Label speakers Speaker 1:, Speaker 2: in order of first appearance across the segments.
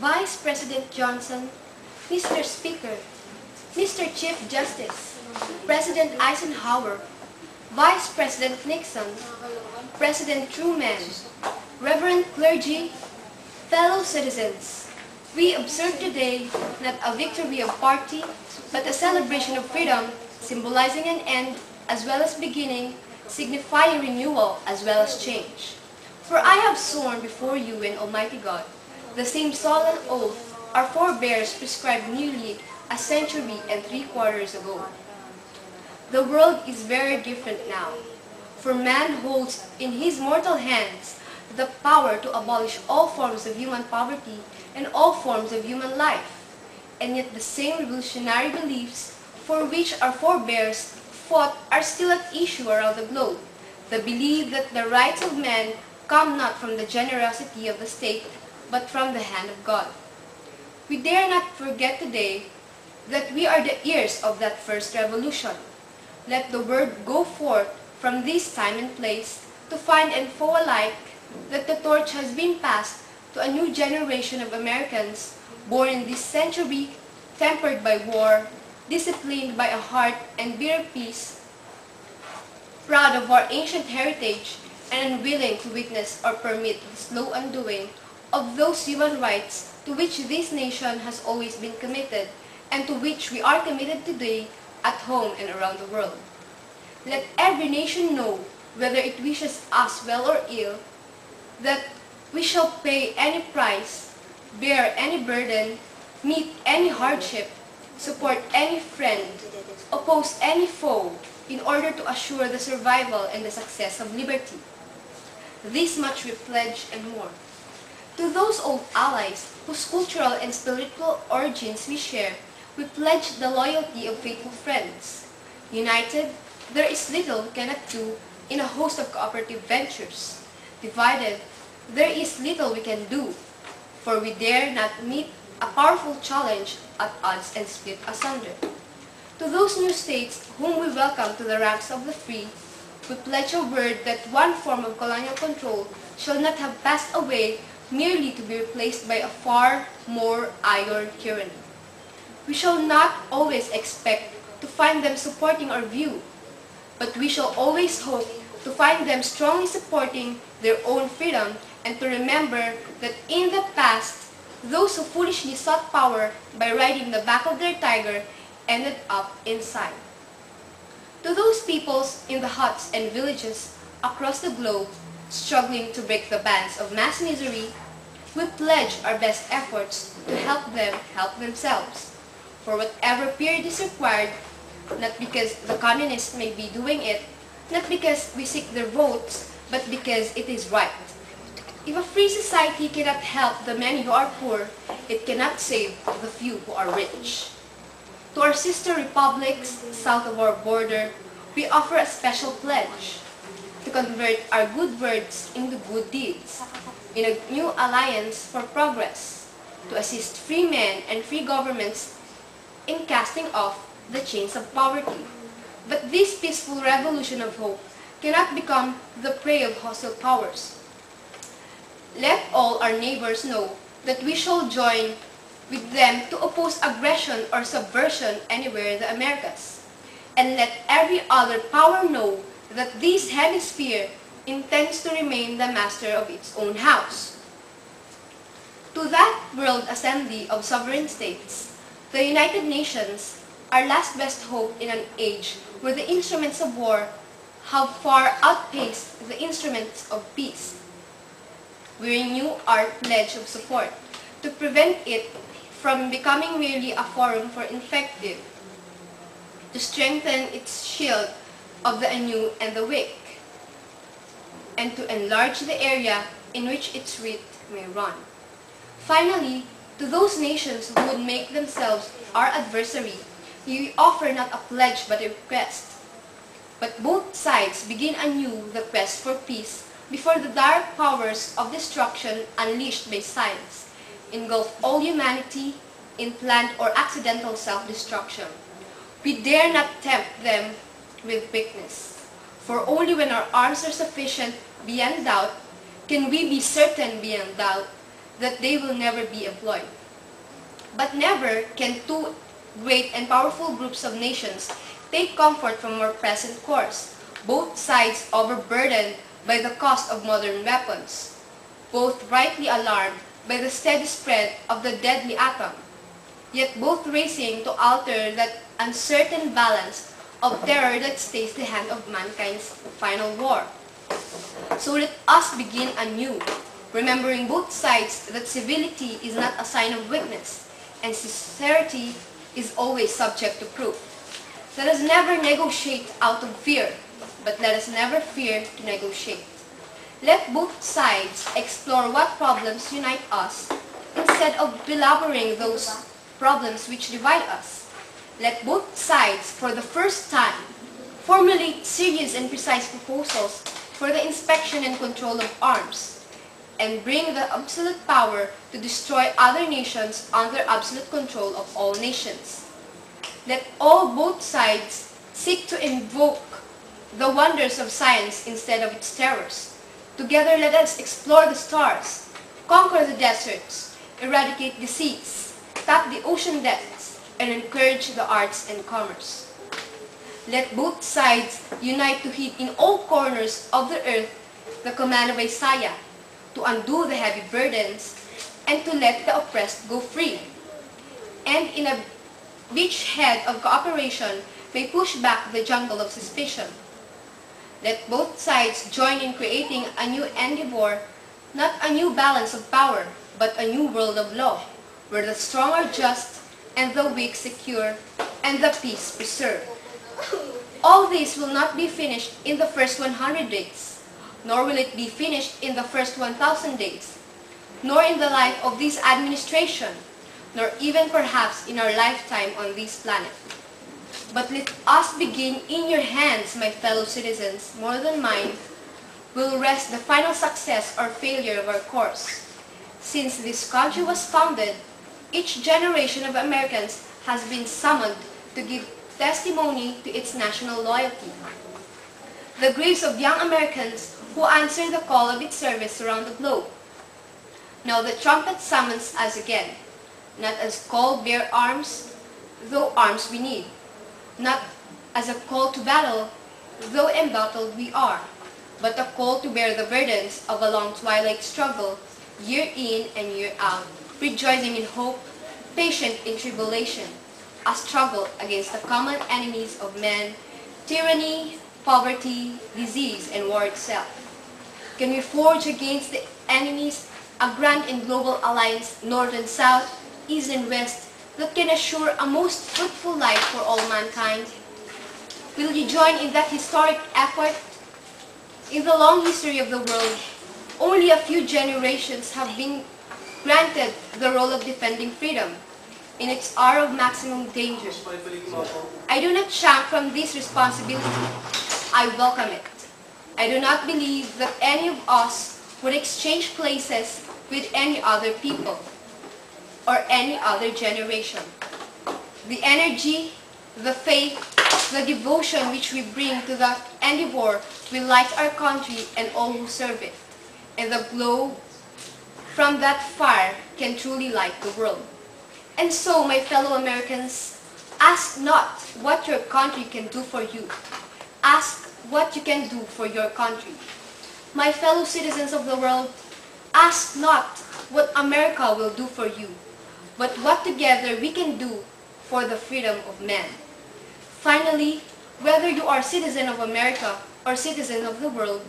Speaker 1: Vice President Johnson, Mr. Speaker, Mr. Chief Justice, President Eisenhower, Vice President Nixon, President Truman, Reverend clergy, fellow citizens, we observe today not a victory of party, but a celebration of freedom, symbolizing an end as well as beginning, signifying renewal as well as change. For I have sworn before you and Almighty God, the same solemn oath our forebears prescribed nearly a century and 3/4 ago. The world is very different now, for man holds in his mortal hands the power to abolish all forms of human poverty and all forms of human life. And yet the same revolutionary beliefs for which our forebears fought are still at issue around the globe. The belief that the rights of man come not from the generosity of the state, but from the hand of God. We dare not forget today that we are the heirs of that first revolution. Let the word go forth from this time and place to find and foe alike that the torch has been passed to a new generation of Americans born in this century, tempered by war, disciplined by a heart and bitter peace, proud of our ancient heritage and unwilling to witness or permit the slow undoing of those human rights to which this nation has always been committed and to which we are committed today at home and around the world. Let every nation know, whether it wishes us well or ill, that we shall pay any price, bear any burden, meet any hardship, support any friend, oppose any foe, in order to assure the survival and the success of liberty. This much we pledge and more. To those old allies whose cultural and spiritual origins we share, we pledge the loyalty of faithful friends. United, there is little we cannot do in a host of cooperative ventures. Divided, there is little we can do, for we dare not meet a powerful challenge at odds and split asunder. To those new states whom we welcome to the ranks of the free, we pledge a word that one form of colonial control shall not have passed away merely to be replaced by a far more iron tyranny. We shall not always expect to find them supporting our view, but we shall always hope to find them strongly supporting their own freedom and to remember that in the past, those who foolishly sought power by riding the back of their tiger ended up inside. To those peoples in the huts and villages across the globe struggling to break the bands of mass misery, we pledge our best efforts to help them help themselves, for whatever period is required, not because the communists may be doing it, not because we seek their votes, but because it is right. If a free society cannot help the many who are poor, it cannot save the few who are rich. To our sister republics south of our border, we offer a special pledge to convert our good words into good deeds, in a new alliance for progress, to assist free men and free governments in casting off the chains of poverty. But this peaceful revolution of hope cannot become the prey of hostile powers. Let all our neighbors know that we shall join with them to oppose aggression or subversion anywhere in the Americas. And let every other power know that this hemisphere intends to remain the master of its own house. To that World Assembly of Sovereign States, the United Nations, our last best hope in an age where the instruments of war have far outpaced the instruments of peace, we renew our pledge of support to prevent it from becoming merely a forum for invective, to strengthen its shield of the anew and the weak, and to enlarge the area in which its writ may run. Finally, to those nations who would make themselves our adversary, we offer not a pledge but a request. But both sides begin anew the quest for peace before the dark powers of destruction unleashed by science engulf all humanity in planned or accidental self-destruction. We dare not tempt them with weakness, for only when our arms are sufficient beyond doubt can we be certain beyond doubt that they will never be employed. But never can two great and powerful groups of nations take comfort from our present course, both sides overburdened by the cost of modern weapons, both rightly alarmed by the steady spread of the deadly atom, yet both racing to alter that uncertain balance of terror that stays the hand of mankind's final war. So let us begin anew, remembering both sides that civility is not a sign of weakness, and sincerity is always subject to proof. Let us never negotiate out of fear, but let us never fear to negotiate. Let both sides explore what problems unite us, instead of belaboring those problems which divide us. Let both sides, for the first time, formulate serious and precise proposals for the inspection and control of arms, and bring the absolute power to destroy other nations under absolute control of all nations. Let both sides seek to invoke the wonders of science instead of its terrors. Together let us explore the stars, conquer the deserts, eradicate disease, tap the ocean depths, and encourage the arts and commerce. Let both sides unite to heed in all corners of the earth the command of Isaiah, to undo the heavy burdens, and to let the oppressed go free. And in a beachhead of cooperation may push back the jungle of suspicion. Let both sides join in creating a new endeavor, not a new balance of power, but a new world of law, where the strong are just, and the weak secure, and the peace preserved. All this will not be finished in the first 100 days, nor will it be finished in the first 1,000 days, nor in the life of this administration, nor even perhaps in our lifetime on this planet. But let us begin. In your hands, my fellow citizens, more than mine, will rest the final success or failure of our course. Since this country was founded, each generation of Americans has been summoned to give testimony to its national loyalty. The graves of young Americans who answer the call of its service around the globe. Now the trumpet summons us again, not as call bear arms, though arms we need, not as a call to battle, though embattled we are, but a call to bear the burdens of a long twilight struggle, year in and year out, rejoicing in hope, patient in tribulation, a struggle against the common enemies of men, tyranny, poverty, disease, and war itself. Can we forge against the enemies a grand and global alliance, north and south, east and west, that can assure a most fruitful life for all mankind? Will you join in that historic effort? In the long history of the world, only a few generations have been granted the role of defending freedom in its hour of maximum danger. I do not shrink from this responsibility. I welcome it. I do not believe that any of us would exchange places with any other people or any other generation. The energy, the faith, the devotion which we bring to the endeavor will light our country and all who serve it, and the glow from that fire can truly light the world. And so, my fellow Americans, ask not what your country can do for you. Ask what you can do for your country. My fellow citizens of the world, ask not what America will do for you, but what together we can do for the freedom of man. Finally, whether you are citizen of America or citizen of the world,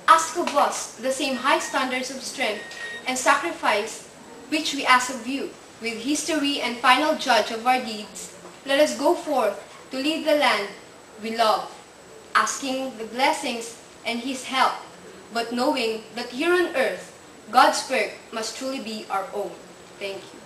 Speaker 1: ask of us the same high standards of strength and sacrifice which we ask of you. With history and final judge of our deeds, let us go forth to lead the land we love, asking the blessings and His help, but knowing that here on earth, God's work must truly be our own. Thank you.